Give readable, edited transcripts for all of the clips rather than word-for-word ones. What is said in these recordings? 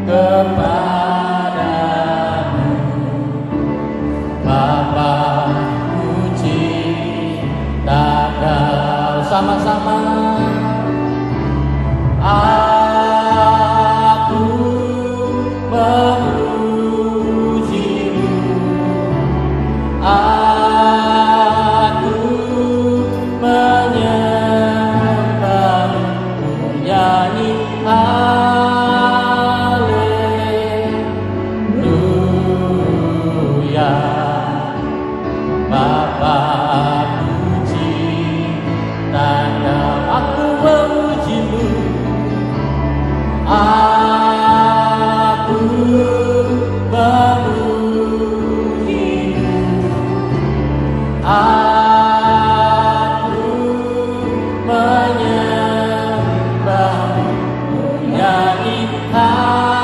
kepadamu, Bapa puji tak kau. Sama-sama aku memujimu, aku menyembahmu, nyanyi haleluya. Bapa puji tak kau, aku memujimu, aku memujimu, aku menyembahmu, nyanyi haleluya.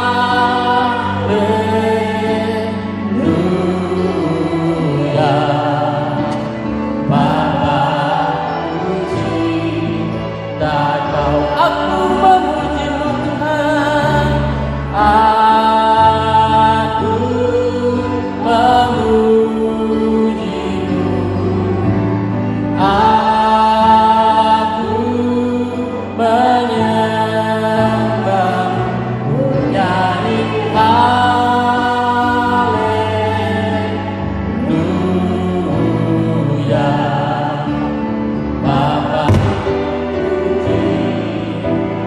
Bapa puji tak kau, aku memujimu Tuhan, aku memujimu, aku menyembahmu, nyanyi haleluya. Bapa puji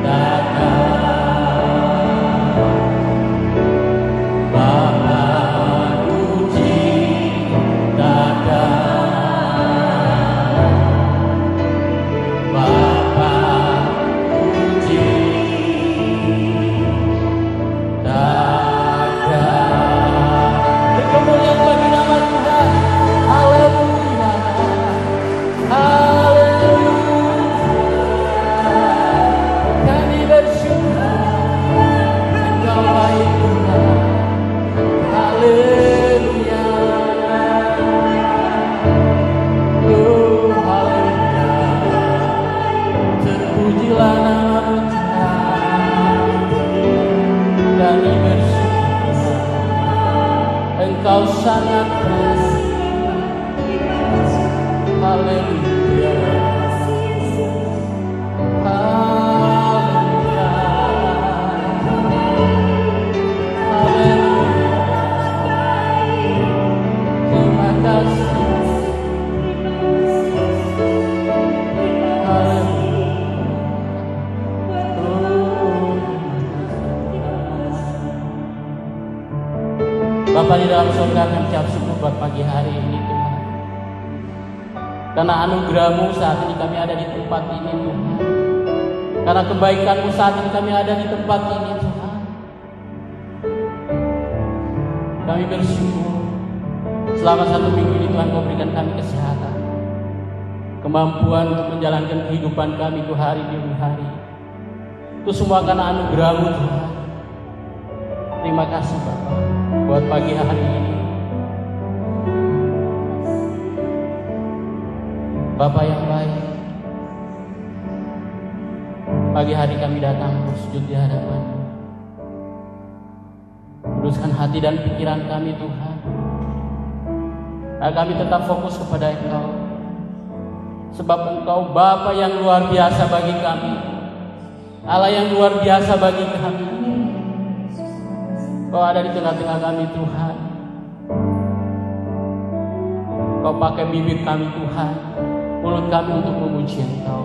tak kau, Bapa puji tak kau, Bapa puji tak kau. Kemuliaan bagi nama Tuhan. Haleluya, haleluya. Kami bersyukur Engkau baik Tuhan. Haleluya, oh haleluya. Terpujilah nama Tuhan. Kami bersyukur Engkau sangat baik. Haleluya, haleluya, haleluya. Terima kasih. Haleluya. Bapa di dalam surga, kami ucap syukur buat pagi hari ini Tuhan. Karena anugerah-Mu saat ini kami ada di tempat ini Tuhan. Karena kebaikan-Mu saat ini kami ada di tempat ini Tuhan. Kami bersyukur selama 1 minggu ini Tuhan Kau berikan kami kesehatan, kemampuan untuk menjalankan kehidupan kami itu hari demi hari. Itu semua karena anugerah-Mu Tuhan. Terima kasih Bapa buat pagi hari ini. Bapa yang baik, pagi hari kami datang bersujud di hadapan-Mu. Luruskan hati dan pikiran kami Tuhan, agar kami tetap fokus kepada Engkau. Sebab Engkau Bapa yang luar biasa bagi kami, Allah yang luar biasa bagi kami. Kau ada di tengah-tengah kami Tuhan. Kau pakai bibir kami Tuhan, mulut kami untuk memuji Engkau.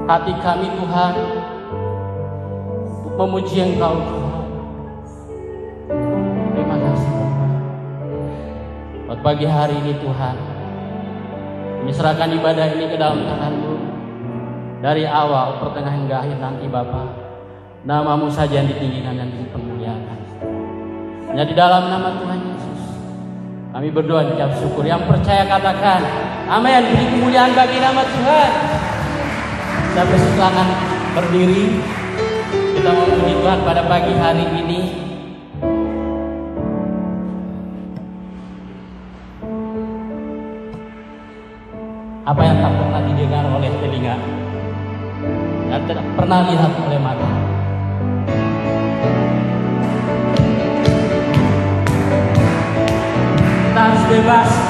Hati kami Tuhan untuk memuji Engkau Tuhan. Terima kasih Bapak. Buat pagi hari ini Tuhan, kami serahkan ibadah ini ke dalam tangan-Mu. Dari awal, pertengahan hingga akhir nanti Bapak, Nama-Mu saja yang ditinggikan dan dipermuliakan. Hanya di dalam nama Tuhan Yesus kami berdoa dan ucap syukur. Yang percaya katakan amin. Beri kemuliaan bagi nama Tuhan. Kita bersilakan berdiri. Kita mau memuji Tuhan pada pagi hari ini. Apa yang tak pernah didengar oleh telinga dan tidak pernah lihat oleh mata, bebas.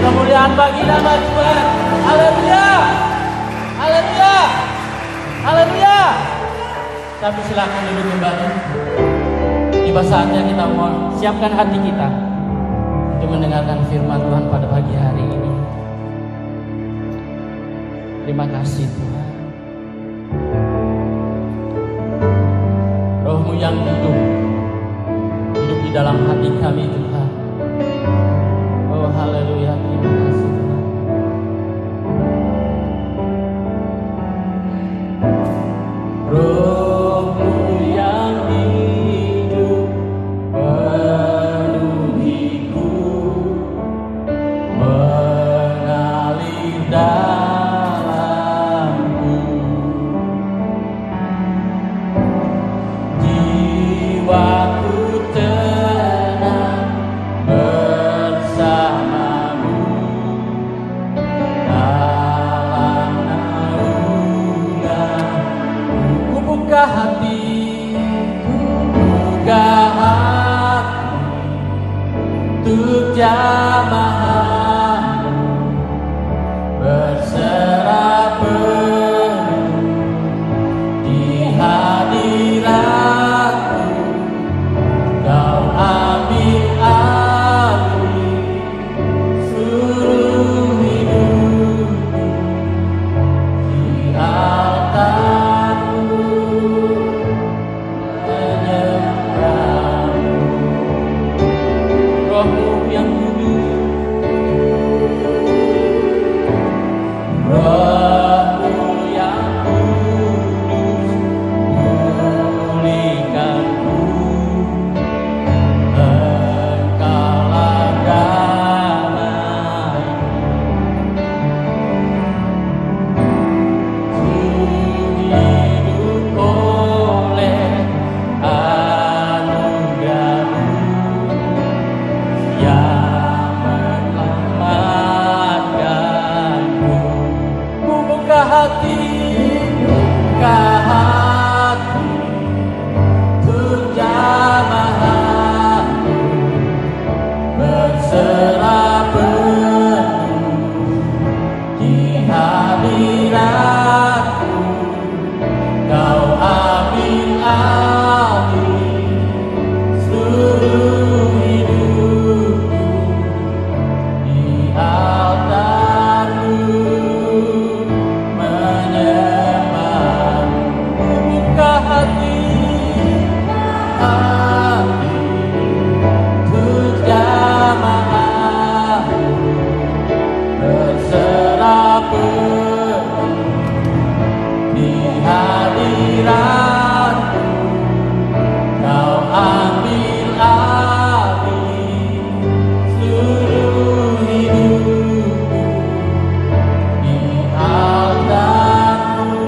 kemuliaan bagi nama Tuhan. Haleluya, haleluya, haleluya. Tapi silakan duduk kembali. Tiba saatnya kita mau siapkan hati kita untuk mendengarkan firman Tuhan pada pagi hari ini. Terima kasih Tuhan. Roh-Mu yang hidup di dalam hati kami Tuhan. Oh haleluya, terima kasih Tuhan. Roh-Mu yang hidup penuhiku, mengalir dalamku, jiwaku tenang bersamamu dalam naungan. Ku buka hatiku, buka hati untuk jamaah berserah penuh di hadiratmu. Kau ambil alih seluruh hidupku di altarmu, menyembahmu. Roh-Mu yang kudus, Roh-Mu yang kudus, pulihkanku. Engkaulah damai, ku hidup oleh anugerah-Mu yang menyelamatkanku. Ku buka hati, buka hati untuk jamaah-Mu berserah penuh di hadiratku. Kau ambil alih seluruh hidupku di altarmu, menyembahmu. Ku buka hati, hati untuk jamaah-Mu berserah penuh di hadiratku. Kau ambil alih seluruh hidupku di altarmu,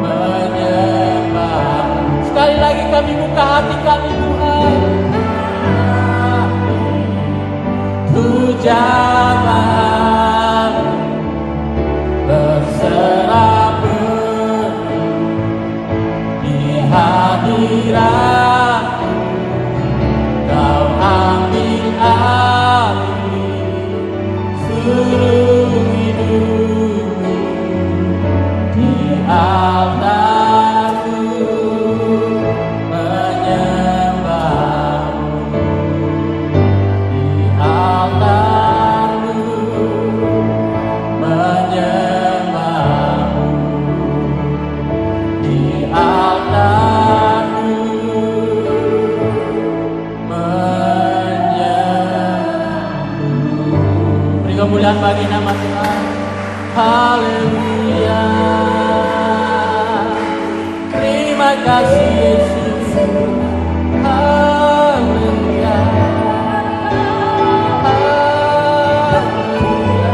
menyembahmu. Sekali lagi kami buka hati kami Tuhan, untuk jamaah-Mu berserah penuh di hadiratmu. Kau ambil alih seluruh hidupku di altarmu, menyembahmu di altarmu, menyembahmu di altarmu, menyembahmu. Beri kemuliaan bagi nama Tuhan. Haleluya. Terima kasih Yesus. Haleluya. Haleluya.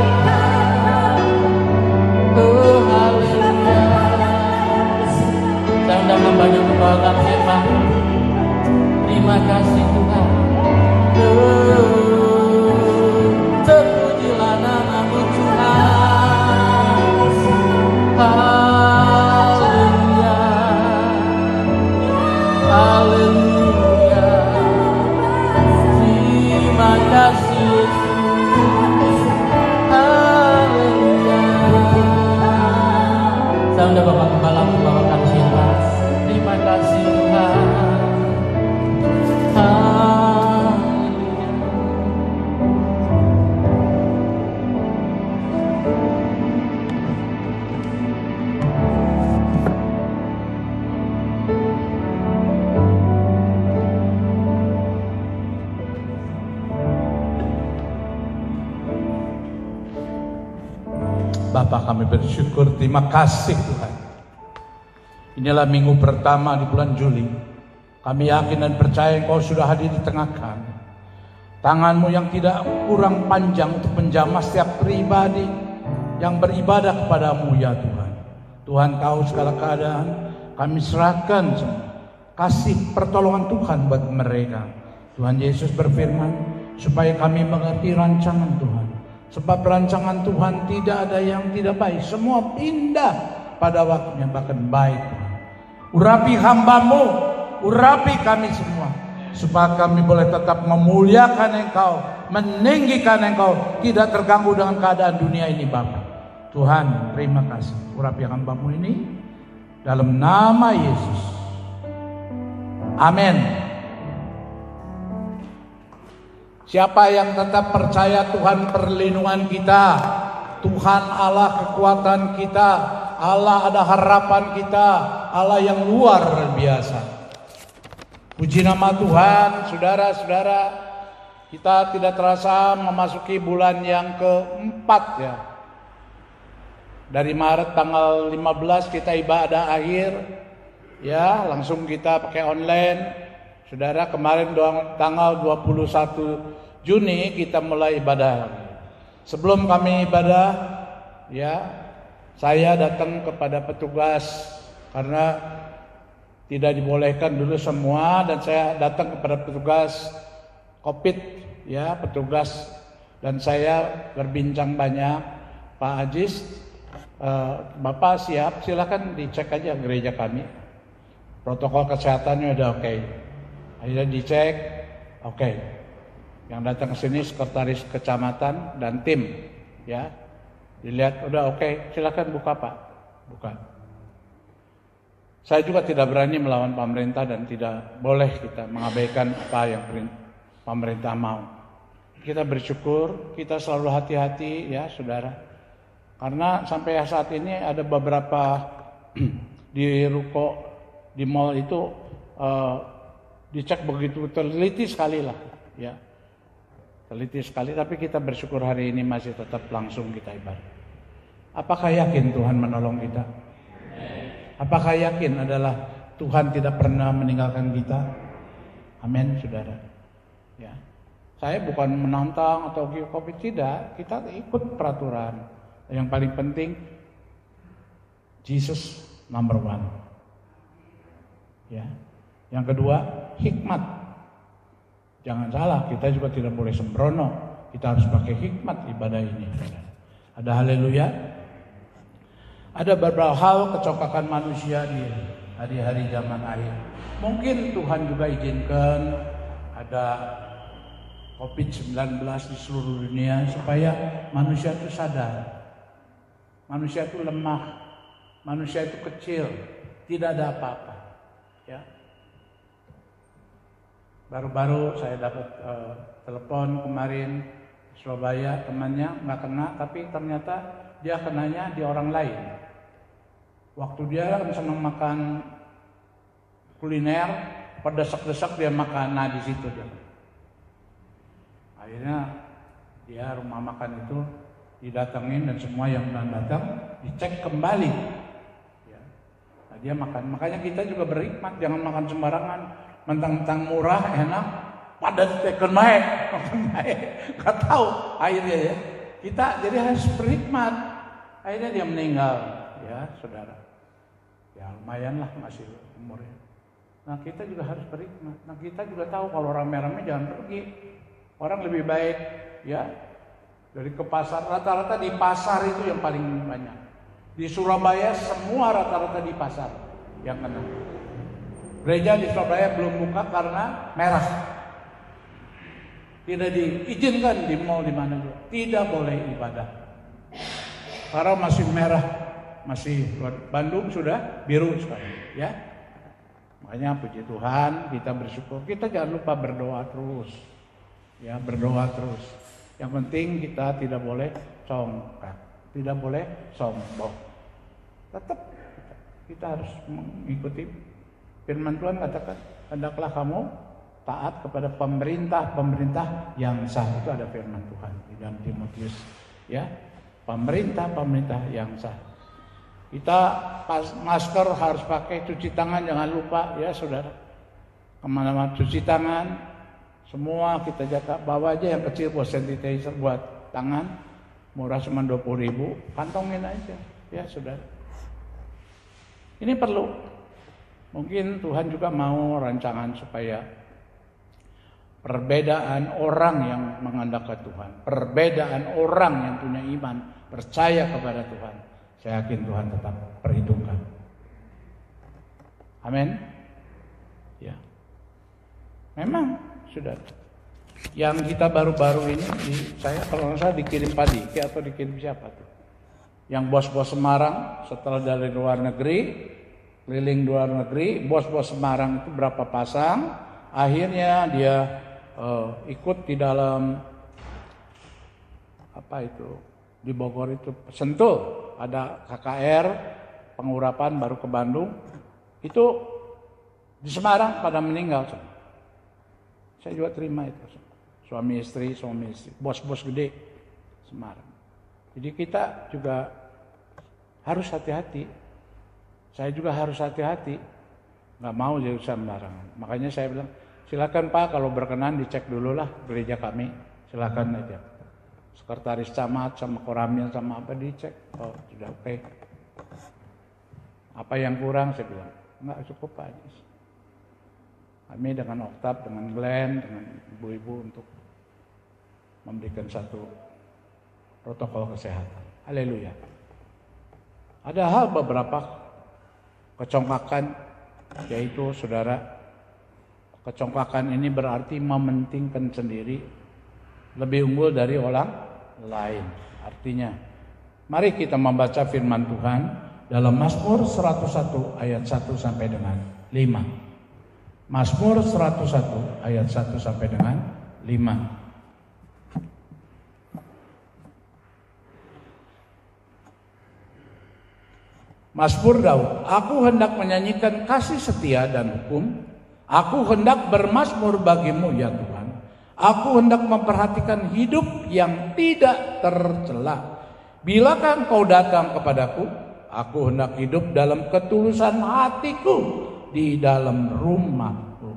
Oh haleluya. Saya undang hamba-Nya untuk membawakan firman. Terima kasih Tuhan. Terpujilah nama-Mu Tuhan. Haleluya. Haleluya. Terima kasih Yesus. Haleluya. Saya undang Bapak Gembala membawakan firman. Terima kasih Tuhan. Haleluya. Bapa, kami bersyukur, terima kasih Tuhan. Inilah minggu pertama di bulan Juli. Kami yakin dan percaya Engkau sudah hadir di tengah kami. Tangan-Mu yang tidak kurang panjang untuk menjamah setiap pribadi yang beribadah kepadamu ya Tuhan. Tuhan tahu segala keadaan, kami serahkan semua. Kasih pertolongan Tuhan buat mereka. Tuhan Yesus berfirman, supaya kami mengerti rancangan Tuhan. Sebab rancangan Tuhan tidak ada yang tidak baik. Semua indah pada waktunya, bahkan baik Tuhan. Urapi hamba-Mu, urapi kami semua. Supaya kami boleh tetap memuliakan Engkau, meninggikan Engkau, tidak terganggu dengan keadaan dunia ini Bapa. Tuhan, terima kasih. Urapi hamba-Mu ini dalam nama Yesus. Amin. Siapa yang tetap percaya Tuhan perlindungan kita, Tuhan Allah kekuatan kita, Allah ada harapan kita, Allah yang luar biasa. Puji nama Tuhan, saudara-saudara, kita tidak terasa memasuki bulan yang keempat ya. Dari Maret tanggal 15 kita ibadah akhir, ya langsung kita pakai online. Saudara, kemarin tanggal 21 Juni kita mulai ibadah. Sebelum kami ibadah, ya saya datang kepada petugas karena tidak dibolehkan dulu semua, dan saya datang kepada petugas COVID, ya petugas, dan saya berbincang banyak. Pak Ajis, Bapak siap, silakan dicek aja gereja kami, protokol kesehatannya udah oke. Akhirnya dicek, oke. Yang datang ke sini sekretaris kecamatan dan tim, ya dilihat udah oke, silakan buka Pak, buka. Saya juga tidak berani melawan pemerintah dan tidak boleh kita mengabaikan apa yang pemerintah mau. Kita bersyukur, kita selalu hati-hati ya saudara. Karena sampai saat ini ada beberapa di ruko, di mall itu dicek begitu teliti sekali lah. Ya, teliti sekali, tapi kita bersyukur hari ini masih tetap langsung kita ibadah. Apakah yakin Tuhan menolong kita? Apakah yakin adalah Tuhan tidak pernah meninggalkan kita? Amin, saudara. Ya, saya bukan menantang atau COVID, tidak. Kita ikut peraturan. Yang paling penting, Jesus number one. Ya. Yang kedua, hikmat. Jangan salah, kita juga tidak boleh sembrono. Kita harus pakai hikmat ibadah ini. Ada haleluya. Ada beberapa hal kecokakan manusia di hari-hari zaman akhir. Mungkin Tuhan juga izinkan ada COVID-19 di seluruh dunia supaya manusia itu sadar. Manusia itu lemah, manusia itu kecil, tidak ada apa-apa. Ya. Baru-baru saya dapat telepon kemarin Surabaya, temannya nggak kena, tapi ternyata dia kenanya di orang lain. Waktu dia senang makan kuliner, pedesak-desak dia makan, nah di situ dia. Akhirnya dia rumah makan itu didatengin dan semua yang datang dicek kembali. Ya. Nah, dia makan, makanya kita juga berhikmat, jangan makan sembarangan, mentang-mentang murah, enak, padat tekan baik, nggak tahu akhirnya ya. Kita jadi harus berhikmat. Akhirnya dia meninggal, ya saudara. Ya lumayan lah masih umurnya. Nah kita juga harus berhikmat. Nah kita juga tahu kalau rame-rame jangan pergi. Orang lebih baik ya dari ke pasar. Rata-rata di pasar itu yang paling banyak. Di Surabaya semua rata-rata di pasar yang kena. Gereja di Surabaya belum buka karena merah. Tidak diizinkan di mall di mana juga. Tidak boleh ibadah. Karena masih merah, masih Bandung sudah biru sekarang, ya. Makanya puji Tuhan, kita bersyukur. Kita jangan lupa berdoa terus, ya berdoa terus. Yang penting kita tidak boleh congkak, tidak boleh sombong. Tetap kita harus mengikuti firman Tuhan, katakan, hendaklah kamu taat kepada pemerintah yang sah. Itu ada firman Tuhan di dalam Timotius, ya. pemerintah yang sah. Kita masker harus pakai, cuci tangan jangan lupa ya saudara. Kemana-mana cuci tangan, semua kita jaga. Bawa aja yang kecil buat sanitizer buat tangan, murah cuma 20.000, kantongin aja ya saudara. Ini perlu. Mungkin Tuhan juga mau rancangan supaya perbedaan orang yang mengandalkan Tuhan, perbedaan orang yang punya iman, percaya kepada Tuhan, saya yakin Tuhan tetap perhitungkan. Amin. Ya. Memang sudah. Yang kita baru-baru ini, saya kalau saya dikirim Pak Diki atau dikirim siapa tuh? Yang bos-bos Semarang setelah dari luar negeri, keliling luar negeri, bos-bos Semarang itu berapa pasang, akhirnya dia ikut di dalam apa itu di Bogor itu Sentul, ada KKR pengurapan baru ke Bandung, itu di Semarang pada meninggal. Saya juga terima itu, suami istri, bos-bos gede Semarang. Jadi kita juga harus hati-hati. Saya juga harus hati-hati, nggak mau jadi sembarangan. Makanya saya bilang, silakan Pak kalau berkenan dicek dulu lah gereja kami, silakan aja. Sekretaris camat sama koramil sama apa dicek, oh sudah oke. Apa yang kurang saya bilang, nggak cukup aja. Kami dengan Oktav, dengan Glenn, dengan ibu-ibu untuk memberikan satu protokol kesehatan. Haleluya. Ada hal beberapa kecongkakan, yaitu saudara, kecongkakan ini berarti mementingkan sendiri, lebih unggul dari orang lain. Artinya, mari kita membaca firman Tuhan dalam Mazmur 101 ayat 1 sampai dengan 5. Mazmur 101 ayat 1 sampai dengan 5. Mazmur Daud, aku hendak menyanyikan kasih setia dan hukum, aku hendak bermazmur bagimu ya Tuhan, aku hendak memperhatikan hidup yang tidak tercela. Bilakah engkau datang kepadaku, aku hendak hidup dalam ketulusan hatiku di dalam rumahku.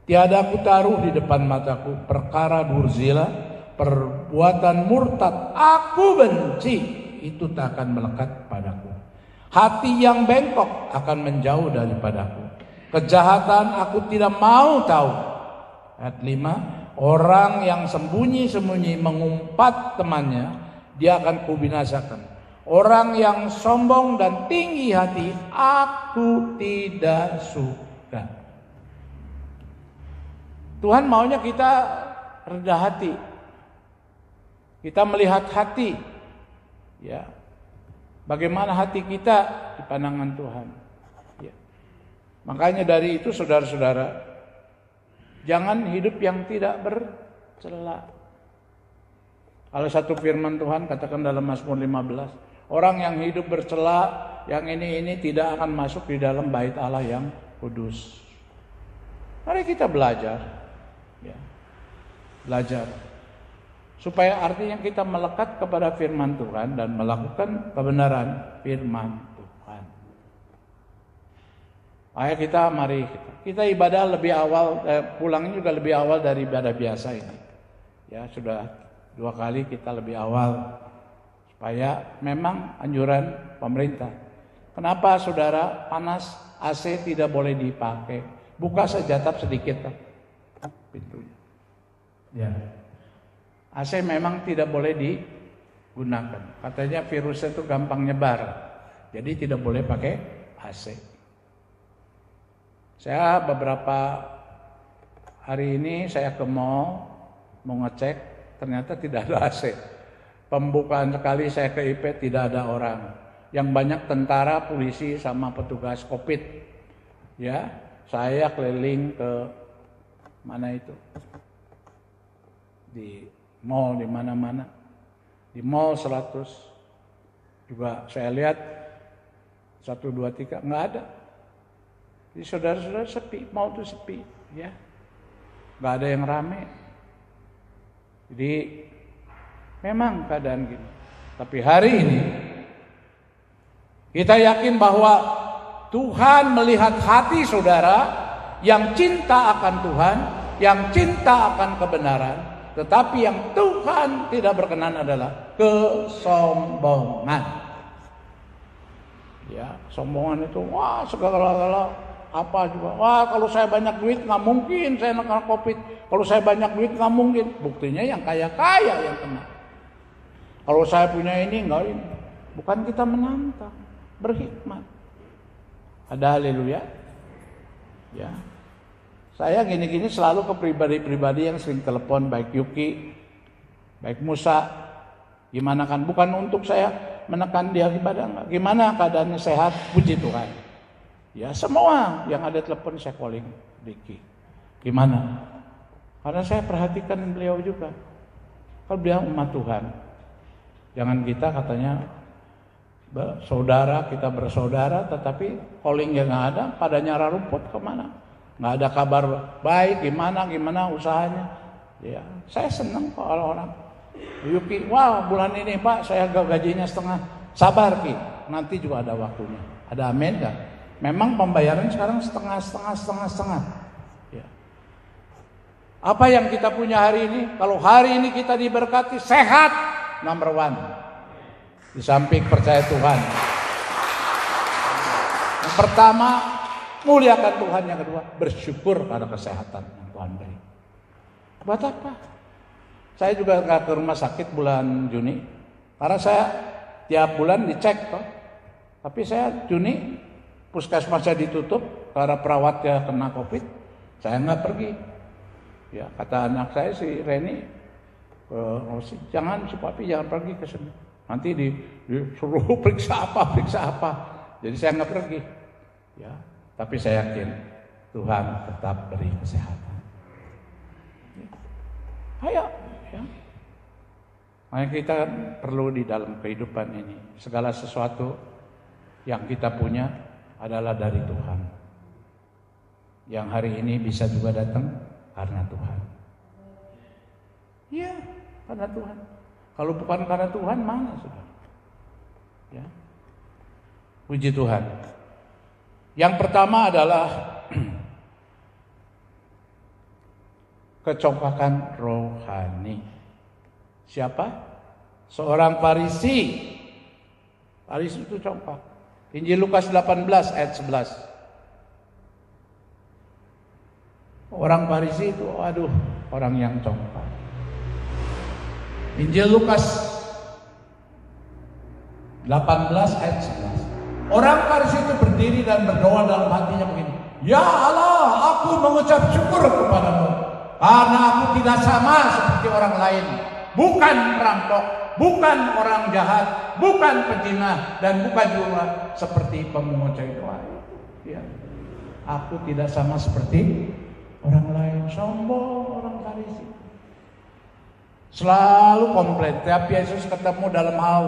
Tiada aku taruh di depan mataku perkara durzila, perbuatan murtad aku benci, itu tak akan melekat padaku. Hati yang bengkok akan menjauh daripadaku. Kejahatan aku tidak mau tahu. Ayat 5, orang yang sembunyi-sembunyi mengumpat temannya, dia akan kubinasakan. Orang yang sombong dan tinggi hati, aku tidak suka. Tuhan maunya kita rendah hati. Kita melihat hati. Ya. Bagaimana hati kita di pandangan Tuhan. Ya. Makanya dari itu saudara-saudara, jangan hidup yang tidak bercela. Kalau satu firman Tuhan katakan dalam Mazmur 15, orang yang hidup bercela, yang ini tidak akan masuk di dalam bait Allah yang kudus. Mari kita belajar, ya. Belajar. Supaya artinya kita melekat kepada firman Tuhan dan melakukan kebenaran firman Tuhan. Ayo kita ibadah lebih awal, pulangnya juga lebih awal dari ibadah biasa ini. Ya sudah 2 kali kita lebih awal. Supaya memang anjuran pemerintah. Kenapa saudara panas AC tidak boleh dipakai? Buka saja sedikit pintunya. Ya. AC memang tidak boleh digunakan. Katanya virusnya itu gampang nyebar. Jadi tidak boleh pakai AC. Saya beberapa hari ini saya ke mall mau ngecek, ternyata tidak ada AC. Pembukaan sekali saya ke IP tidak ada orang. Yang banyak tentara, polisi sama petugas Covid. Ya, saya keliling ke mana itu? Di mall di mana-mana. Di mall 100 juga saya lihat 1, 2, 3 enggak ada. Jadi saudara-saudara sepi, mall itu sepi, ya. Enggak ada yang rame. Jadi memang keadaan gini. Tapi hari ini kita yakin bahwa Tuhan melihat hati saudara yang cinta akan Tuhan, yang cinta akan kebenaran, tetapi yang Tuhan tidak berkenan adalah kesombongan. Ya, sombongan itu wah segala-gala apa juga. Wah, kalau saya banyak duit nggak mungkin saya kena Covid. Kalau saya banyak duit nggak mungkin. Buktinya yang kaya-kaya yang kena. Kalau saya punya ini enggak ini. Bukan kita menantang, berhikmat. Ada haleluya. Ya. Saya gini-gini selalu ke pribadi-pribadi yang sering telepon, baik Yuki, baik Musa. Gimana kan? Bukan untuk saya menekan dia ibadah enggak. Gimana keadaannya, sehat? Puji Tuhan. Ya, semua yang ada telepon saya calling Diki. Gimana? Karena saya perhatikan beliau juga. Kalau beliau umat Tuhan. Jangan kita katanya saudara, kita bersaudara, tetapi calling yang nggak ada, pada nyara rumput kemana? Nggak ada kabar baik, gimana usahanya. Ya, saya senang kok orang-orang. Yuki, wah bulan ini Pak saya gajinya setengah. Sabar Ki, nanti juga ada waktunya. Ada amin kan? Memang pembayaran sekarang setengah. Ya. Apa yang kita punya hari ini? Kalau hari ini kita diberkati sehat. Number 1 di samping percaya Tuhan. Yang pertama muliakan Tuhan, yang kedua bersyukur pada kesehatan yang Tuhan beri. Buat apa? Saya juga nggak ke rumah sakit bulan Juni karena saya tiap bulan dicek toh. Tapi saya Juni puskesmasnya ditutup karena perawatnya kena Covid. Saya nggak pergi. Ya, kata anak saya si Reni, jangan si papi jangan pergi ke sini. Nanti disuruh periksa apa. Jadi saya nggak pergi. Ya, tapi saya yakin Tuhan tetap beri kesehatan. Ya. Ayo, ya. Makanya kita perlu di dalam kehidupan ini segala sesuatu yang kita punya adalah dari Tuhan. Yang hari ini bisa juga datang karena Tuhan. Ya, karena Tuhan. Kalau bukan karena Tuhan, mana sudah? Ya. Puji Tuhan. Yang pertama adalah kecompakan rohani. Siapa? Seorang Farisi. Farisi itu compak. Injil Lukas 18 ayat 11. Orang Farisi itu, aduh, orang yang compak. Injil Lukas 18 ayat 11. Orang Farisi itu berdiri dan berdoa dalam hatinya begini. Ya Allah, aku mengucap syukur kepadamu karena aku tidak sama seperti orang lain. Bukan perampok, bukan orang jahat, bukan pezina, dan bukan juga seperti pemungut doa. Ya. Aku tidak sama seperti orang lain. Sombong orang Farisi. Selalu komplain. Tiap Yesus ketemu dalam hal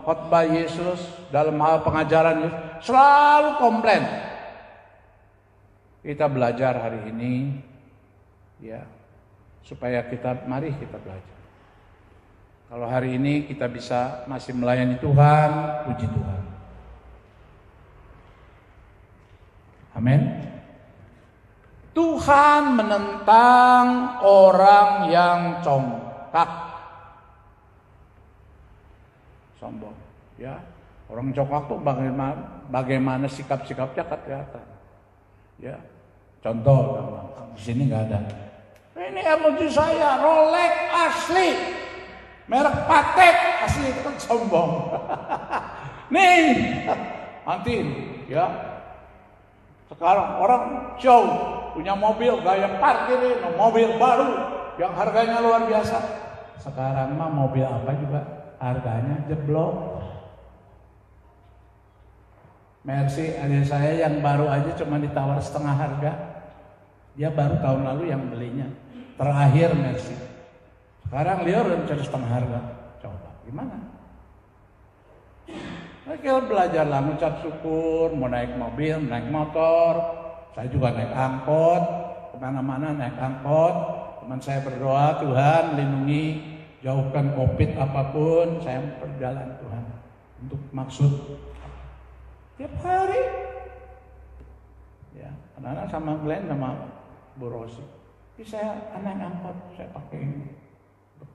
khotbah Yesus, dalam hal pengajaran Yesus, selalu komplain. Kita belajar hari ini, ya, supaya mari kita belajar. Kalau hari ini kita bisa masih melayani Tuhan, puji Tuhan. Amin. Tuhan menentang orang yang congkak, sombong. Ya, orang congkak tuh bagaimana sikap-sikapnya kan kelihatan. Ya, contoh, di sini nggak ada. Ini emoji saya, Rolex asli, merek Patek asli, itu kan sombong. Nih, nanti ya. Sekarang orang show punya mobil gaya parkir, mobil baru yang harganya luar biasa. Sekarang mah mobil apa juga harganya jeblok. Mercy adik saya yang baru aja cuma ditawar setengah harga. Dia baru tahun lalu yang belinya. Terakhir Mercy. Sekarang dia udah mencari setengah harga. Coba gimana? Kita belajarlah mengucap syukur, mau naik mobil, naik motor. Saya juga naik angkot, kemana-mana naik angkot. Teman saya berdoa, Tuhan lindungi jauhkan COVID apapun, saya berjalan Tuhan untuk maksud tiap hari. Ya, anak-anak sama Glenn sama Bu Rosi. Jadi saya naik angkot, saya pakai ini.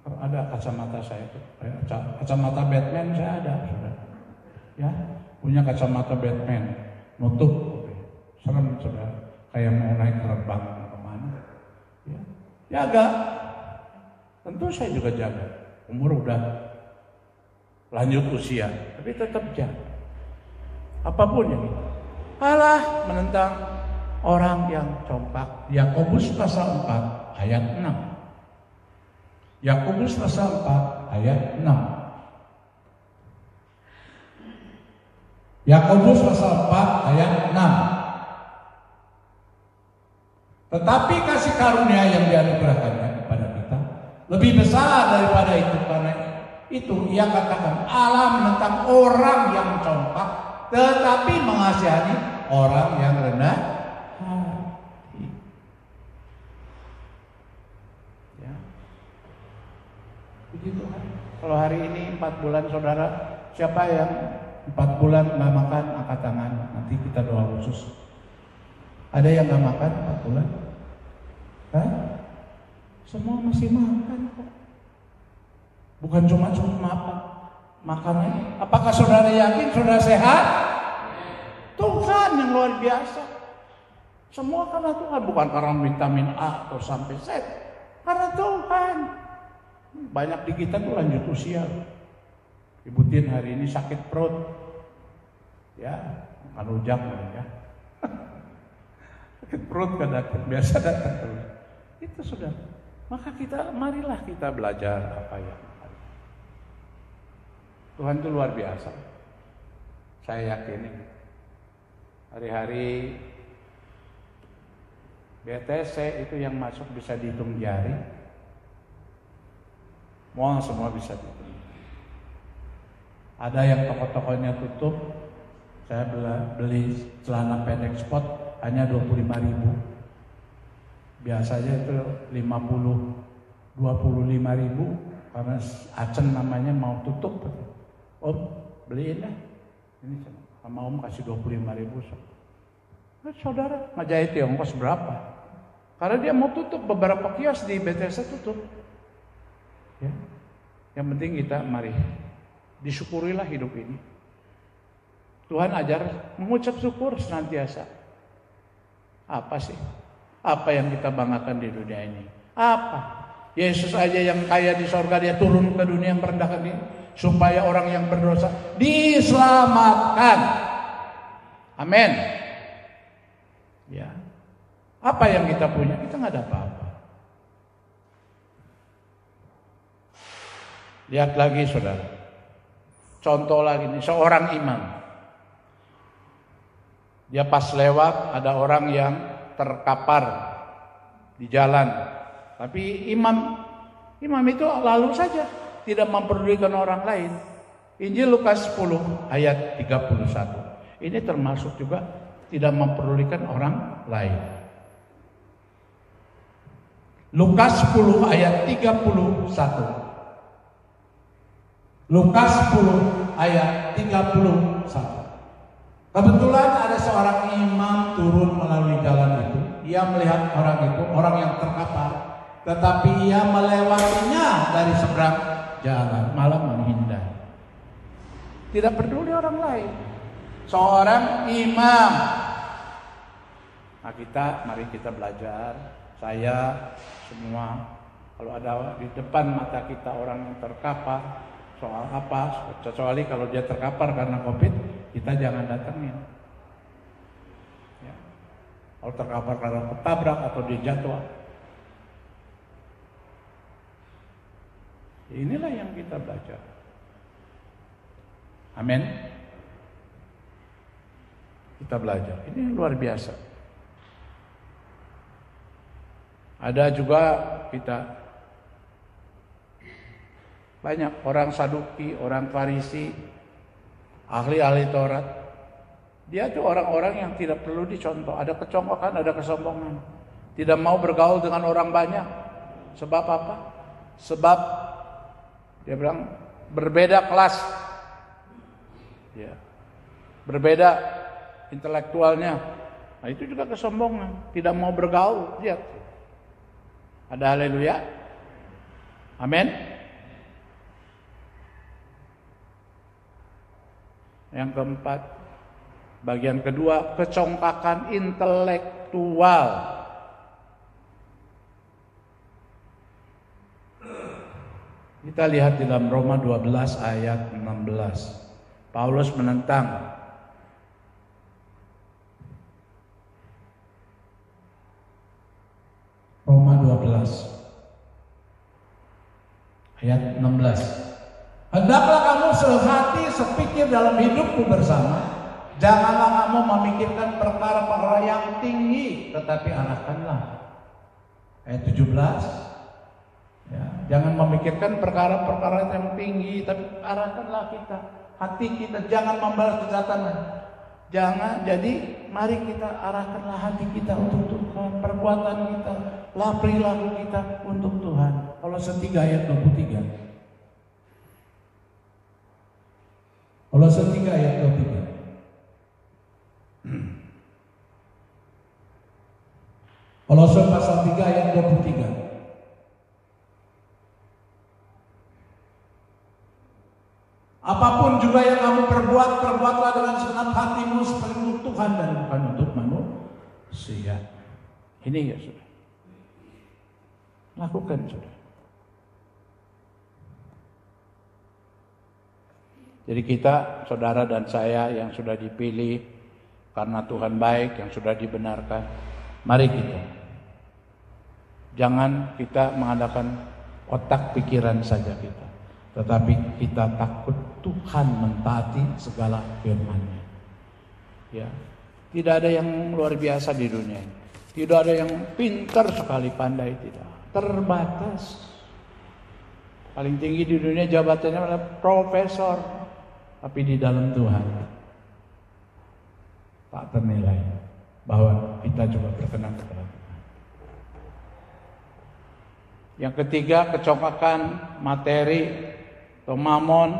Ada kacamata saya tuh, kacamata Batman saya ada, saudara. Ya, punya kacamata Batman, nutup, serem saudara, kayak mau naik terbang kemana. Ya, jaga. Tentu saya juga jaga. Umur udah lanjut usia, tapi tetap jaga. Apapun yang itu. Allah menentang orang yang compak. Yakobus pasal 4 ayat 6. Yakobus pasal 4 ayat 6. Yakobus pasal 4 ayat 6. Tetapi kasih karunia yang dianugerahkannya kepada kita lebih besar daripada itu, karena itu ia katakan Allah menentang orang yang compak, tetapi mengasihani orang yang rendah hati. Ya. Begitu kan? Kalau hari ini 4 bulan saudara, siapa yang 4 bulan nggak makan, angkat tangan. Nanti kita doa khusus. Ada yang nggak makan 4 bulan? Hah? Semua masih makan kok. Bukan cuma makannya. Apakah saudara yakin saudara sehat? Tuhan yang luar biasa. Semua karena Tuhan, bukan karena vitamin A atau sampai Z. Karena Tuhan. Banyak di kita tuh lanjut usia. Ibu Tin hari ini sakit perut. Ya, kan rujak ya. Sakit perut kan datang, biasa datang terus. Itu sudah. Maka marilah kita belajar apa yang ada. Tuhan itu luar biasa. Saya yakin hari-hari BTC itu yang masuk bisa dihitung jari. Semua bisa dihitung. Ada yang toko-tokonya tutup. Saya beli celana pendek sport hanya 25.000. Biasanya itu 25.000 karena Acen namanya mau tutup. Om beliin lah. Ini sama Om kasih 25.000. Saudara ngajahit ya ongkos berapa? Karena dia mau tutup, beberapa kios di BTS tutup. Ya. Yang penting kita mari disyukurilah hidup ini. Tuhan ajar mengucap syukur senantiasa. Apa sih? Apa yang kita banggakan di dunia ini? Apa? Yesus aja yang kaya di sorga, dia turun ke dunia yang merendahkan diri supaya orang yang berdosa diselamatkan. Amin. Ya. Apa yang kita punya? Kita nggak ada apa-apa. Lihat lagi saudara. Contoh lagi nih, seorang imam. Dia pas lewat ada orang yang terkapar di jalan. Tapi imam itu lalu saja, tidak mempedulikan orang lain. Injil Lukas 10 ayat 31. Ini termasuk juga tidak mempedulikan orang lain. Lukas 10 ayat 31. Lukas 10 ayat 31. Kebetulan ada seorang imam turun melalui jalan itu. Ia melihat orang itu, orang yang terkapar, tetapi ia melewatinya dari seberang jalan, malah menghindar. Tidak peduli orang lain. Seorang imam. Nah mari kita belajar. Saya semua, kalau ada di depan mata kita orang yang terkapar, soal apa? Kecuali kalau dia terkapar karena COVID, kita jangan datangin. Ya. Kalau terkapar karena ketabrak atau dia jatuh, inilah yang kita belajar. Amin. Kita belajar. Ini luar biasa. Ada juga kita banyak orang Saduki, orang Farisi, ahli-ahli Taurat. Dia tuh orang-orang yang tidak perlu dicontoh. Ada kecongkokan, ada kesombongan. Tidak mau bergaul dengan orang banyak. Sebab apa? Sebab Dia bilang berbeda kelas, ya, berbeda intelektualnya. Nah, itu juga kesombongan, tidak mau bergaul. Lihat, ada haleluya, amin. Yang keempat, bagian kedua, kecongkakan intelektual. Kita lihat di dalam Roma 12 ayat 16. Paulus menentang Roma 12 ayat 16. Hendaklah kamu sehati sepikir dalam hidupmu bersama. Janganlah kamu memikirkan perkara-perkara yang tinggi, tetapi arahkanlah. Ayat 17. Ya, jangan memikirkan perkara-perkara yang tinggi, tapi arahkanlah hati kita, jangan membalas kejahatan. Jangan, jadi mari kita arahkanlah hati kita untuk Tuhan, perbuatan kita, perilaku kita untuk Tuhan. Kolose 3 ayat 23. Kolose 3 ayat 23. Kolose pasal 3 ayat 23. Apapun juga yang kamu perbuat, perbuatlah dengan segenap hatimu seperti untuk Tuhan dan bukan untuk manusia. Ini ya sudah. Lakukan sudah. Jadi kita, saudara dan saya yang sudah dipilih karena Tuhan baik, yang sudah dibenarkan, mari kita. Jangan kita mengadakan otak pikiran saja kita, tetapi kita takut Tuhan mentaati segala firman-Nya. Ya, tidak ada yang luar biasa di dunia ini. Tidak ada yang pintar sekali, pandai, tidak. Terbatas. Paling tinggi di dunia jabatannya adalah profesor, tapi di dalam Tuhan tak ternilai bahwa kita juga berkenan kepada Tuhan. Yang ketiga, kecongkakan materi atau mamon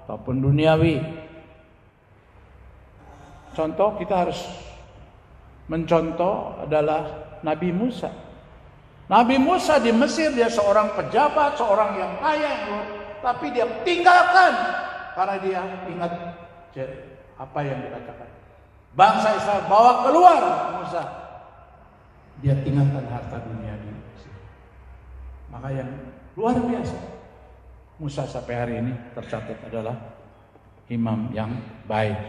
ataupun duniawi. Contoh kita harus mencontoh adalah Nabi Musa. Nabi Musa di Mesir dia seorang pejabat, seorang yang kaya, tapi dia tinggalkan karena dia ingat apa yang dikatakan. Bangsa Israel bawa keluar Musa. Dia tinggalkan harta dunia di Mesir. Maka yang luar biasa, Musa sampai hari ini tercatat adalah imam yang baik.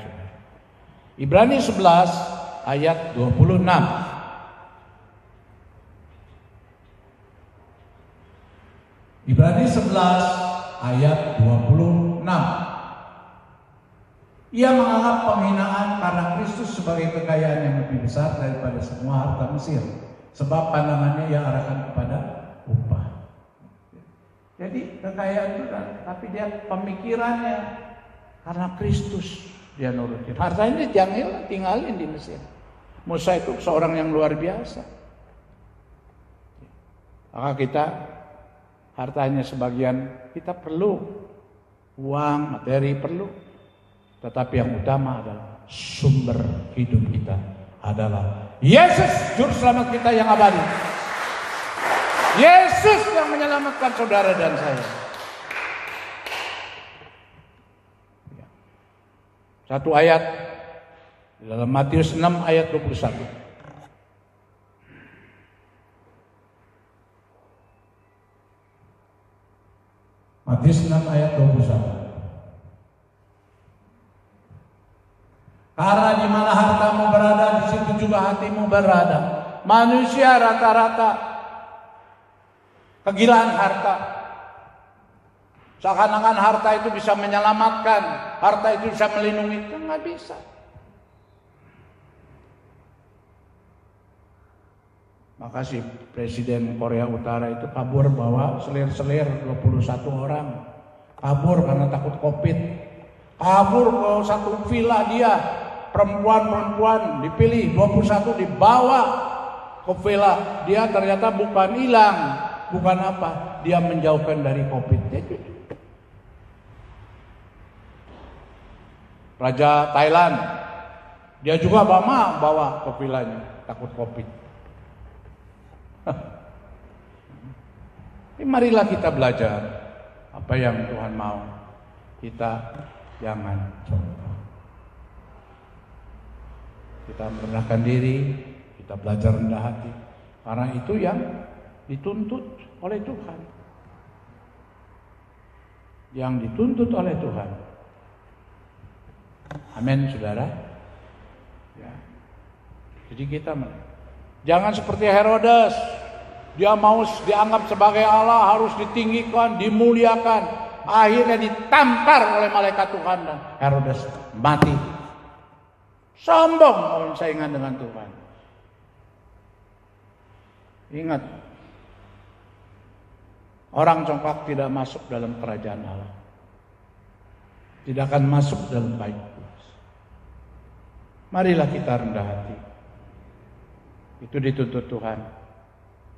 Ibrani 11 ayat 26. Ibrani 11 ayat 26. Ia menganggap penghinaan karena Kristus sebagai kekayaan yang lebih besar daripada semua harta Mesir, sebab pandangannya ia arahkan kepada upah. Jadi kekayaan itu kan, tapi dia pemikirannya karena Kristus dia nurutin. Hartanya dia tinggalin di Mesir. Musa itu seorang yang luar biasa. Maka kita hartanya sebagian kita perlu, uang, materi perlu, tetapi yang utama adalah sumber hidup kita adalah Yesus, juru selamat kita yang abadi. Yesus yang menyelamatkan saudara dan saya. Satu ayat di dalam Matius 6 ayat 21. Matius 6 ayat 21. Karena di mana hartamu berada, di situ juga hatimu berada. Manusia rata-rata kegilaan harta. Seakan-akan harta itu bisa menyelamatkan, harta itu bisa melindungi, itu nggak bisa. Maka si Presiden Korea Utara itu kabur bawa selir-selir 21 orang. Kabur karena takut Covid. Kabur ke satu villa dia, perempuan-perempuan dipilih 21 dibawa ke villa. Dia ternyata bukan hilang, bukan apa, dia menjauhkan dari Covid. Jadi Raja Thailand, dia juga bawa ke villanya, takut Covid. Marilah kita belajar apa yang Tuhan mau. Kita jangan sombong. Kita merendahkan diri, kita belajar rendah hati. Karena itu yang dituntut oleh Tuhan. Yang dituntut oleh Tuhan. Amin, saudara. Ya. Jadi kita jangan seperti Herodes. Dia mau dianggap sebagai Allah, harus ditinggikan, dimuliakan. Akhirnya ditampar oleh malaikat Tuhan dan Herodes mati. Sombong kalau saingan dengan Tuhan. Ingat, orang congkak tidak masuk dalam kerajaan Allah. Tidak akan masuk dalam bait Tuhan. Marilah kita rendah hati. Itu dituntut Tuhan.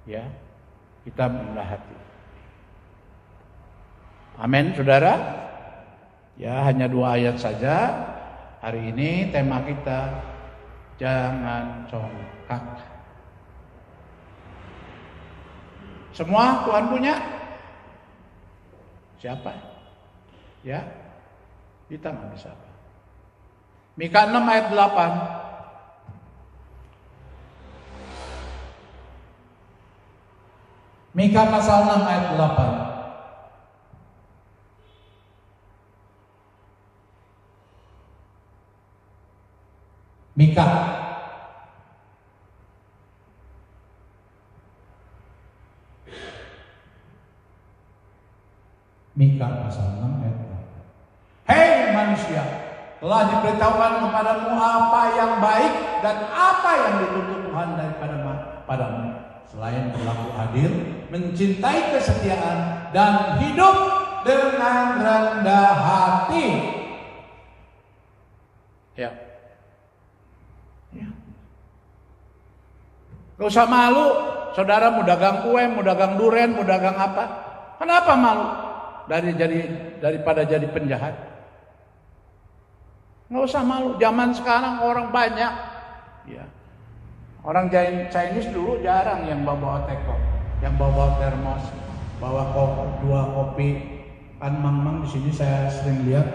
Ya, kita rendah hati. Amin, saudara. Ya, hanya 2 ayat saja. Hari ini tema kita jangan congkak. Semua Tuhan punya? Siapa? Ya, kita nggak bisa. Mika 6 ayat 8. Mika pasal 6 ayat 8. Mika. Mika pasal 6 ayat 8. Hei manusia, telah diberitahukan kepadamu apa yang baik dan apa yang dituntut Tuhan padamu. Selain berlaku adil, mencintai kesetiaan, dan hidup dengan rendah hati. Ya. Gak usah malu, saudara mau dagang kue, mau dagang durian, mau dagang apa? Kenapa malu? Daripada jadi penjahat. Gak usah malu. Zaman sekarang orang banyak. Ya. Orang Chinese dulu jarang yang bawa teko, yang bawa termos, bawa 2 kopi. Kan mang-mang di sini saya sering lihat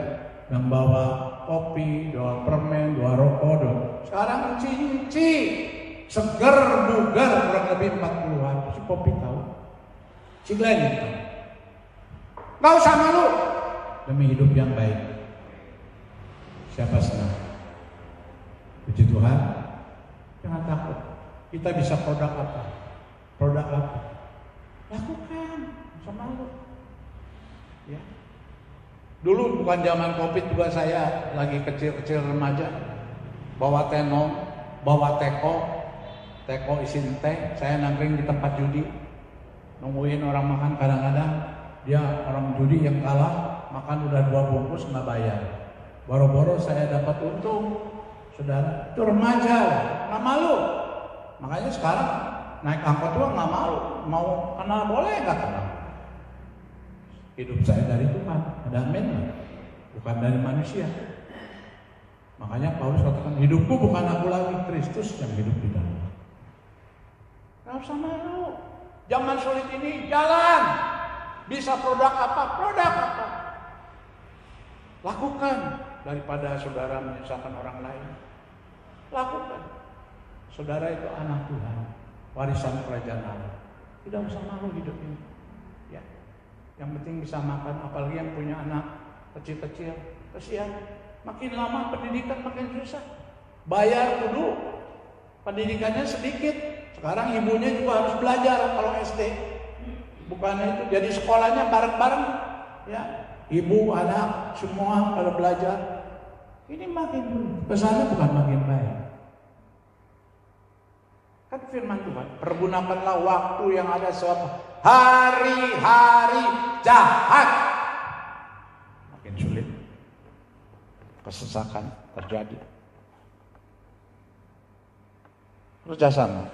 yang bawa kopi, 2 permen, 2 rokok. Sekarang cinci, seger, bugar, kurang lebih 40-an. Si kopi tahu, si Glenn itu. Gak usah malu demi hidup yang baik. Siapa senang? Puji Tuhan. Jangan takut. Kita bisa produk apa? Produk apa? Lakukan. Sama lu. Ya. Dulu bukan zaman Covid juga saya lagi kecil-kecil remaja. Bawa tenong, bawa teko isiin teh. Saya nangkring di tempat judi. Nungguin orang makan, kadang-kadang dia orang judi yang kalah makan udah 2 bungkus nggak bayar. Boro-boro saya dapat untung. Saudara, itu remaja, nggak malu. Makanya sekarang naik angkot juga nggak malu. Mau kenal boleh nggak kenal? Hidup saya dari Tuhan, ada amin, bukan dari manusia. Makanya Paulus katakan, hidupku bukan aku lagi, Kristus yang hidup di dalam. Nggak usah malu. Zaman sulit ini jalan. Bisa produk apa? Produk apa? Lakukan daripada saudara menyusahkan orang lain. Lakukan. Saudara itu anak Tuhan, warisan kerajaan Allah. Tidak usah malu hidup ini. Ya. Yang penting bisa makan, apalagi yang punya anak kecil-kecil. Kasihan. Makin lama pendidikan makin susah. Bayar dulu. Pendidikannya sedikit. Sekarang ibunya juga harus belajar kalau SD. Bukan itu, jadi sekolahnya bareng-bareng. Ya. Ibu, anak, semua pada belajar. Ini makin pesannya bukan makin baik. Kan firman Tuhan, pergunakanlah waktu yang ada sebab hari-hari jahat. Makin sulit. Kesesakan terjadi. Kerjasama.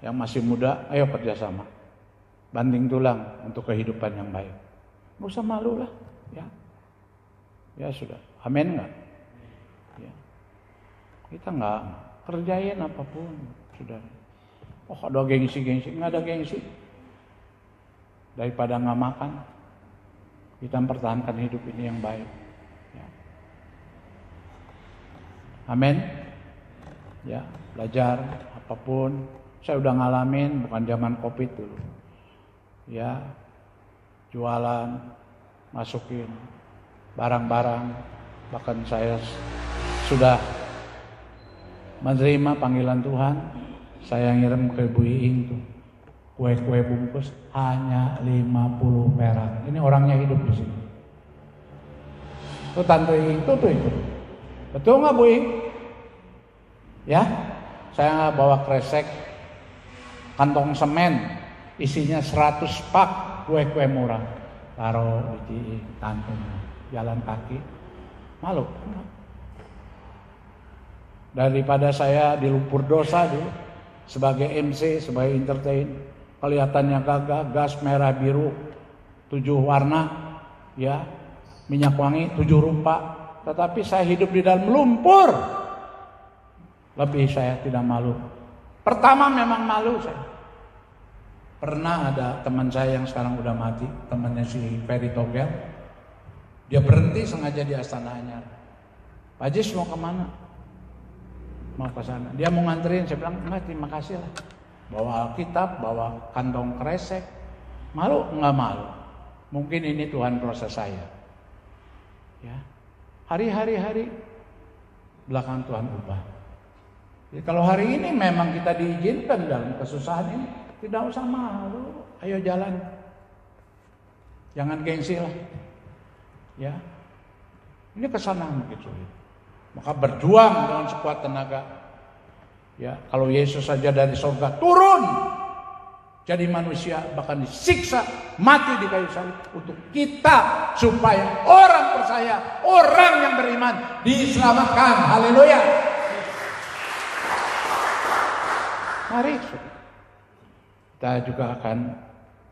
Yang masih muda, ayo kerjasama. Banting tulang untuk kehidupan yang baik. Nggak usah malu lah. Ya sudah. Amin nggak? Kita nggak kerjain apapun, sudah. Oh, ada gengsi, nggak ada gengsi. Daripada nggak makan, kita mempertahankan hidup ini yang baik. Ya. Amin. Ya, belajar apapun. Saya udah ngalamin, bukan zaman COVID dulu. Ya, jualan, masukin barang-barang. Bahkan saya sudah menerima panggilan Tuhan. Saya ngirim ke Bu Iing tuh kue-kue bungkus hanya 50 perak. Ini orangnya hidup di sini. Tuh Tante Iing tuh itu. Betul nggak Bu Iing? Ya, saya bawa kresek, kantong semen, isinya 100 pak kue-kue murah. Taruh di kantong, jalan kaki, malu. Daripada saya dilumpur dosa dulu sebagai MC, sebagai entertain, kelihatannya gagah, gas merah biru 7 warna, ya, minyak wangi 7 rupa, tetapi saya hidup di dalam lumpur. Lebih saya tidak malu. Pertama memang malu saya. Pernah ada teman saya yang sekarang udah mati, temannya si Ferry Togel. Dia berhenti sengaja di Astana Anyar. Pak Jis mau kemana? Mau ke sana. Dia mau nganterin, saya bilang, enggak, terima kasih lah. Bawa Alkitab, bawa kantong kresek. Malu? Enggak malu. Mungkin ini Tuhan proses saya. Ya. Hari-hari belakang Tuhan ubah. Jadi kalau hari ini memang kita diizinkan dalam kesusahan ini, tidak usah malu. Ayo jalan. Jangan gengsi lah. Ya. Ini kesana begitu. Maka berjuang dengan sekuat tenaga. Ya, kalau Yesus saja dari surga turun jadi manusia, bahkan disiksa, mati di kayu salib untuk kita, supaya orang percaya, orang yang beriman diselamatkan. Haleluya. Mari kita juga akan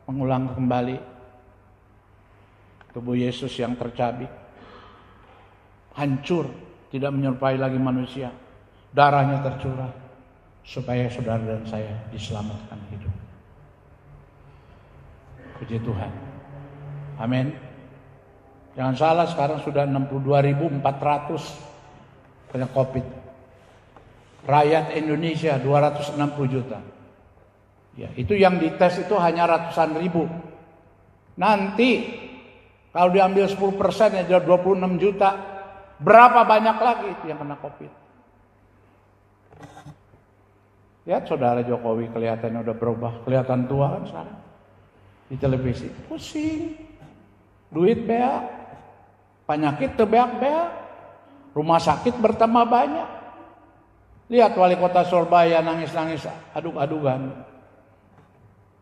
mengulang kembali tubuh Yesus yang tercabik, hancur, tidak menyerupai lagi manusia. Darahnya tercurah supaya saudara dan saya diselamatkan hidup. Puji Tuhan. Amin. Jangan salah, sekarang sudah 62.400 kena COVID. Rakyat Indonesia 260 juta. Ya, itu yang dites itu hanya ratusan ribu. Nanti kalau diambil 10% ya 26 juta. Berapa banyak lagi itu yang kena COVID? Lihat saudara Jokowi kelihatannya udah berubah, kelihatan tua kan sekarang. Di televisi, pusing. Duit beak, penyakit tebeak-beak, rumah sakit bertambah banyak. Lihat wali kota Surabaya nangis-nangis aduk-adukan.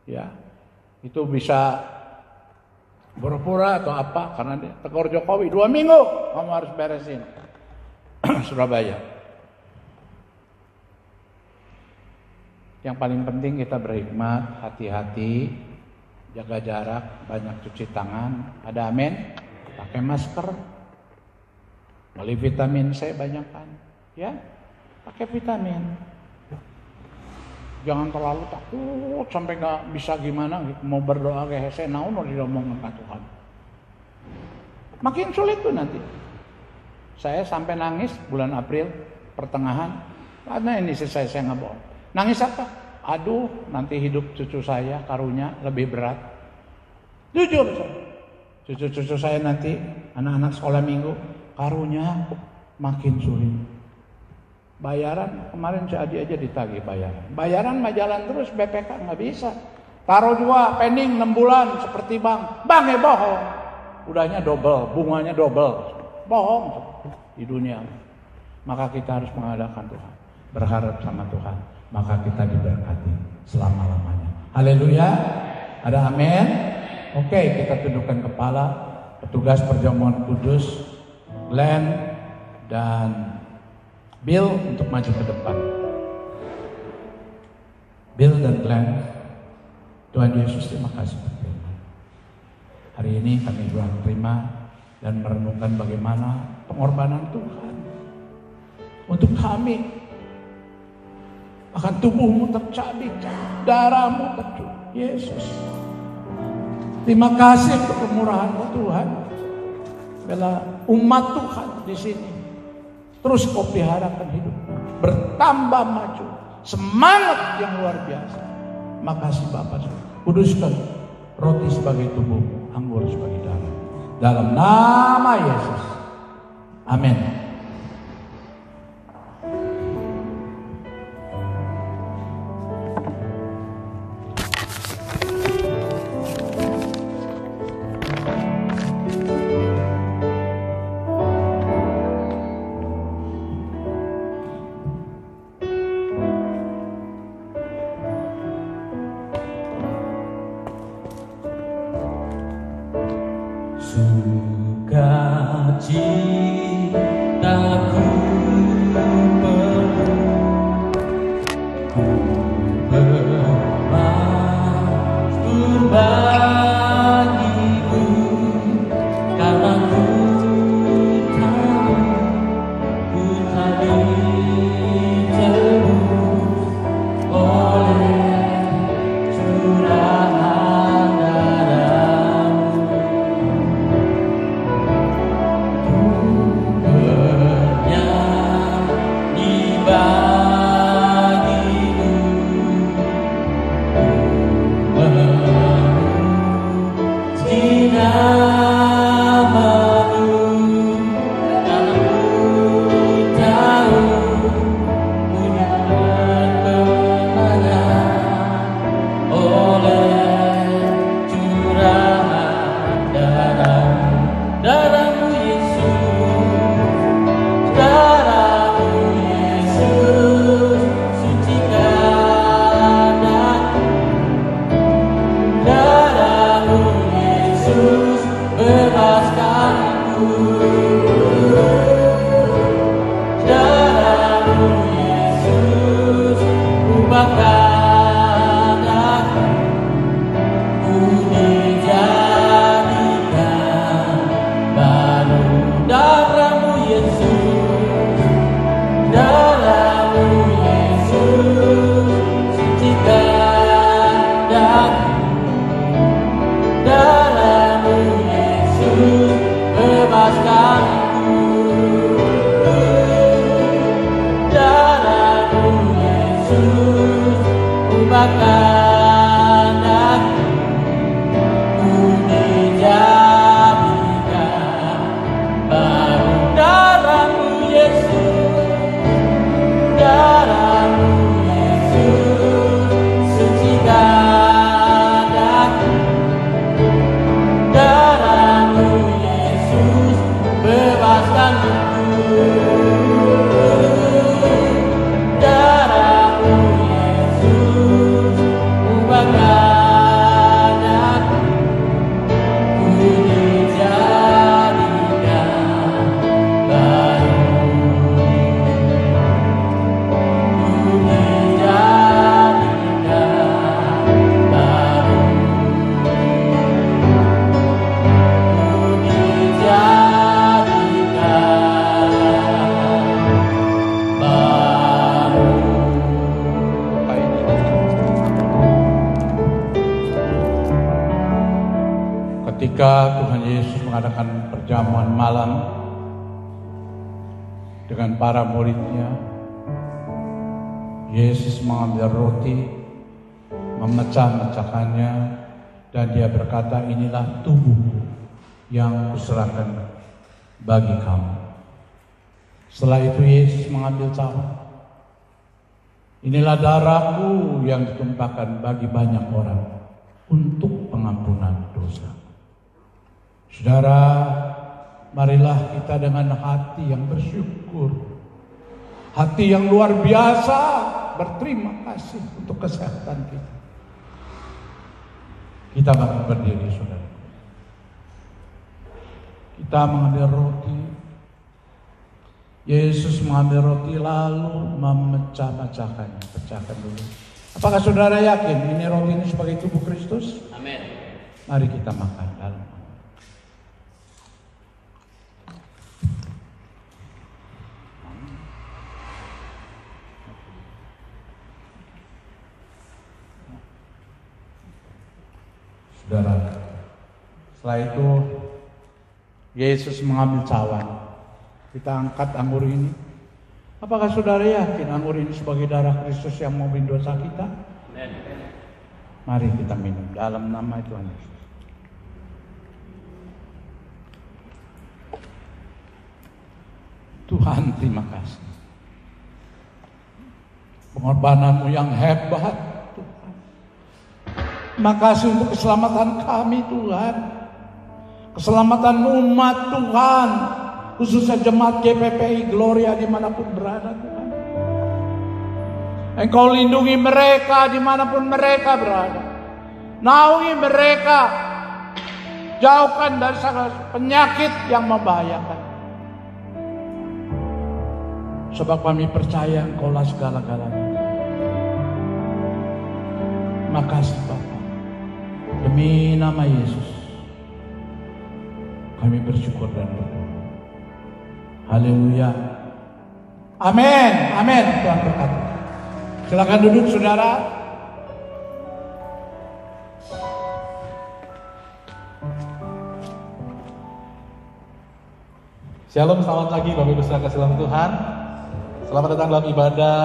Ya, itu bisa pura-pura atau apa, karena tegur Jokowi 2 minggu kamu harus beresin Surabaya. Yang paling penting kita berhikmat, hati-hati, jaga jarak, banyak cuci tangan, ada amin, pakai masker, beli vitamin C banyakkan, ya, pakai vitamin. Jangan terlalu takut sampai nggak bisa gimana gitu. Mau berdoa kayak saya naon udah diomongin ke Tuhan. Makin sulit tuh nanti. Saya sampai nangis bulan April pertengahan karena ini saya nggak bohong. Nangis apa? Aduh, nanti hidup cucu saya karunya lebih berat. Jujur, cucu-cucu saya nanti anak-anak sekolah minggu karunya makin sulit. Bayaran kemarin si Adi aja ditagih bayaran. Bayaran mah jalan terus, BPK nggak bisa. Taruh 2 pending 6 bulan seperti bank. Bank ya bohong. Udahnya double, bunganya double. Bohong di dunia. Maka kita harus mengadakan Tuhan, berharap sama Tuhan. Maka kita diberkati selama-lamanya. Haleluya. Ada amin. Oke, kita tundukkan kepala. Petugas perjamuan kudus, Glenn dan Bill untuk maju ke depan. Bill dan Glenn, Tuhan Yesus terima kasih. Hari ini kami terima dan merenungkan bagaimana pengorbanan Tuhan. untuk kami. Bahkan tubuhmu tercabikkan, darahmu tercurah. Yesus, terima kasih untuk kemurahan-Mu Tuhan. Bila umat Tuhan di sini terus Kau peliharakan hidup, bertambah maju, semangat yang luar biasa. Makasih Bapa, kuduskan roti sebagai tubuh, anggur sebagai darah. Dalam nama Yesus, amin. Ketika Tuhan Yesus mengadakan perjamuan malam dengan para muridnya, Yesus mengambil roti, memecah-mecahkannya, dan Dia berkata, inilah tubuhku yang kuserahkan bagi kamu. Setelah itu Yesus mengambil cawan, inilah darahku yang ditumpahkan bagi banyak orang untuk pengampunan dosa. Saudara, marilah kita dengan hati yang bersyukur, hati yang luar biasa, berterima kasih untuk kesehatan kita. Kita akan berdiri, saudara. Kita mengambil roti. Yesus mengambil roti lalu memecah-mecahkannya. Pecahkan dulu. Apakah saudara yakin ini roti ini sebagai tubuh Kristus? Amin. Mari kita makan dalam. Saudara, setelah itu Yesus mengambil cawan. Kita angkat anggur ini. Apakah saudara yakin anggur ini sebagai darah Kristus yang mengampuni dosa kita? Mari kita minum dalam nama Tuhan Yesus. Tuhan, terima kasih. Pengorbananmu yang hebat, Tuhan. Terima kasih untuk keselamatan kami, Tuhan. Keselamatan umat Tuhan, khususnya jemaat GPPI Gloria dimanapun berada, Tuhan. Engkau lindungi mereka dimanapun mereka berada. Naungi mereka, jauhkan dari segala penyakit yang membahayakan. Sebab kami percaya Engkaulah segala-galanya. Terima kasih Bapa. Demi nama Yesus kami bersyukur dan berdoa. Haleluya. Amin. Amin. Tuhan berkati. Silakan duduk saudara. Shalom, selamat pagi Bapak Ibu saudara kasih dalam Tuhan. Selamat datang dalam ibadah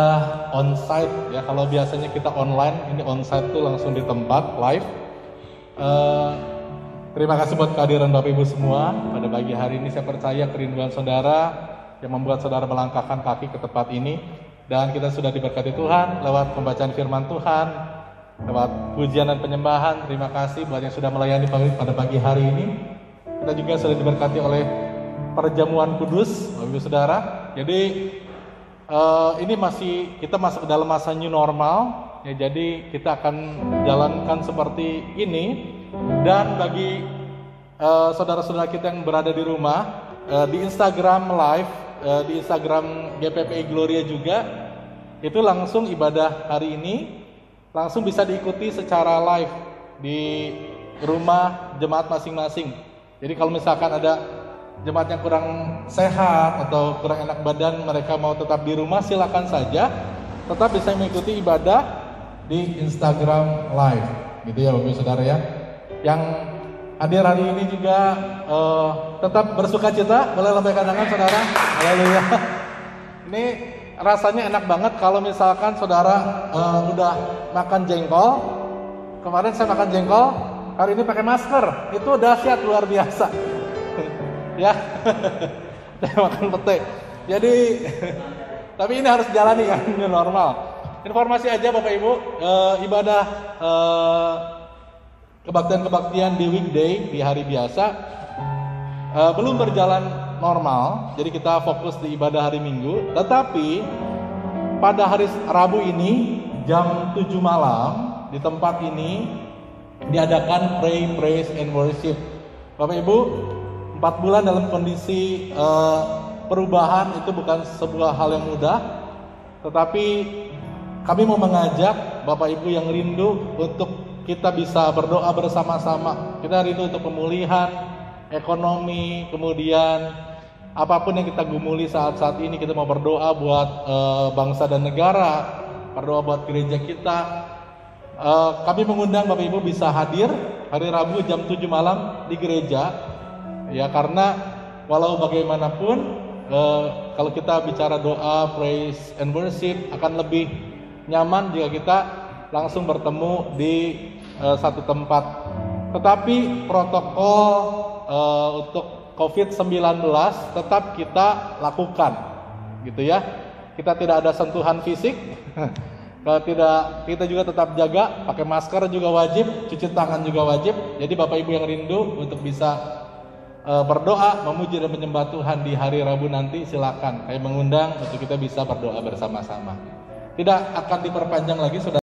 onsite ya. Kalau biasanya kita online, ini onsite tuh langsung di tempat live. Terima kasih buat kehadiran Bapak Ibu semua pada pagi hari ini. Saya percaya kerinduan saudara yang membuat saudara melangkahkan kaki ke tempat ini. Dan kita sudah diberkati Tuhan lewat pembacaan firman Tuhan, lewat pujian dan penyembahan. Terima kasih buat yang sudah melayani pada pagi hari ini. Kita juga sudah diberkati oleh perjamuan kudus Bapak Ibu saudara. Jadi ini kita masuk ke dalam masa new normal ya, jadi kita akan jalankan seperti ini. Dan bagi saudara-saudara kita yang berada di rumah, di Instagram live, di Instagram GPPI Gloria juga, itu langsung ibadah hari ini langsung bisa diikuti secara live di rumah jemaat masing-masing. Jadi kalau misalkan ada jemaat yang kurang sehat atau kurang enak badan, mereka mau tetap di rumah, silakan saja tetap bisa mengikuti ibadah di Instagram live, gitu ya Bapak Saudara ya. Yang hadir hari ini juga tetap bersuka cita, boleh lambaikan tangan saudara. Haleluya. Ini rasanya enak banget kalau misalkan saudara udah makan jengkol. Kemarin saya makan jengkol, hari ini pakai masker, itu dahsyat luar biasa. Ya, saya makan pete. Jadi, tapi ini harus jalani kan, ini normal. Informasi aja Bapak Ibu, ibadah kebaktian-kebaktian di weekday, di hari biasa, belum berjalan normal. Jadi kita fokus di ibadah hari Minggu. Tetapi pada hari Rabu ini jam 7 malam di tempat ini diadakan Pray, Praise and Worship. Bapak Ibu, 4 bulan dalam kondisi perubahan itu bukan sebuah hal yang mudah. Tetapi kami mau mengajak Bapak Ibu yang rindu untuk kita bisa berdoa bersama-sama. Kita rindu untuk pemulihan ekonomi, kemudian apapun yang kita gumuli saat-saat ini, kita mau berdoa buat bangsa dan negara, berdoa buat gereja kita. Kami mengundang Bapak Ibu bisa hadir hari Rabu jam 7 malam di gereja. Ya, karena walau bagaimanapun kalau kita bicara doa, praise and worship akan lebih nyaman jika kita langsung bertemu di satu tempat. Tetapi protokol untuk COVID-19 tetap kita lakukan, gitu ya. Kita tidak ada sentuhan fisik. Kalau tidak, kita juga tetap jaga, pakai masker juga wajib, cuci tangan juga wajib. Jadi Bapak Ibu yang rindu untuk bisa berdoa, memuji dan menyembah Tuhan di hari Rabu nanti, silakan. Saya mengundang untuk kita bisa berdoa bersama-sama. Tidak akan diperpanjang lagi, saudara.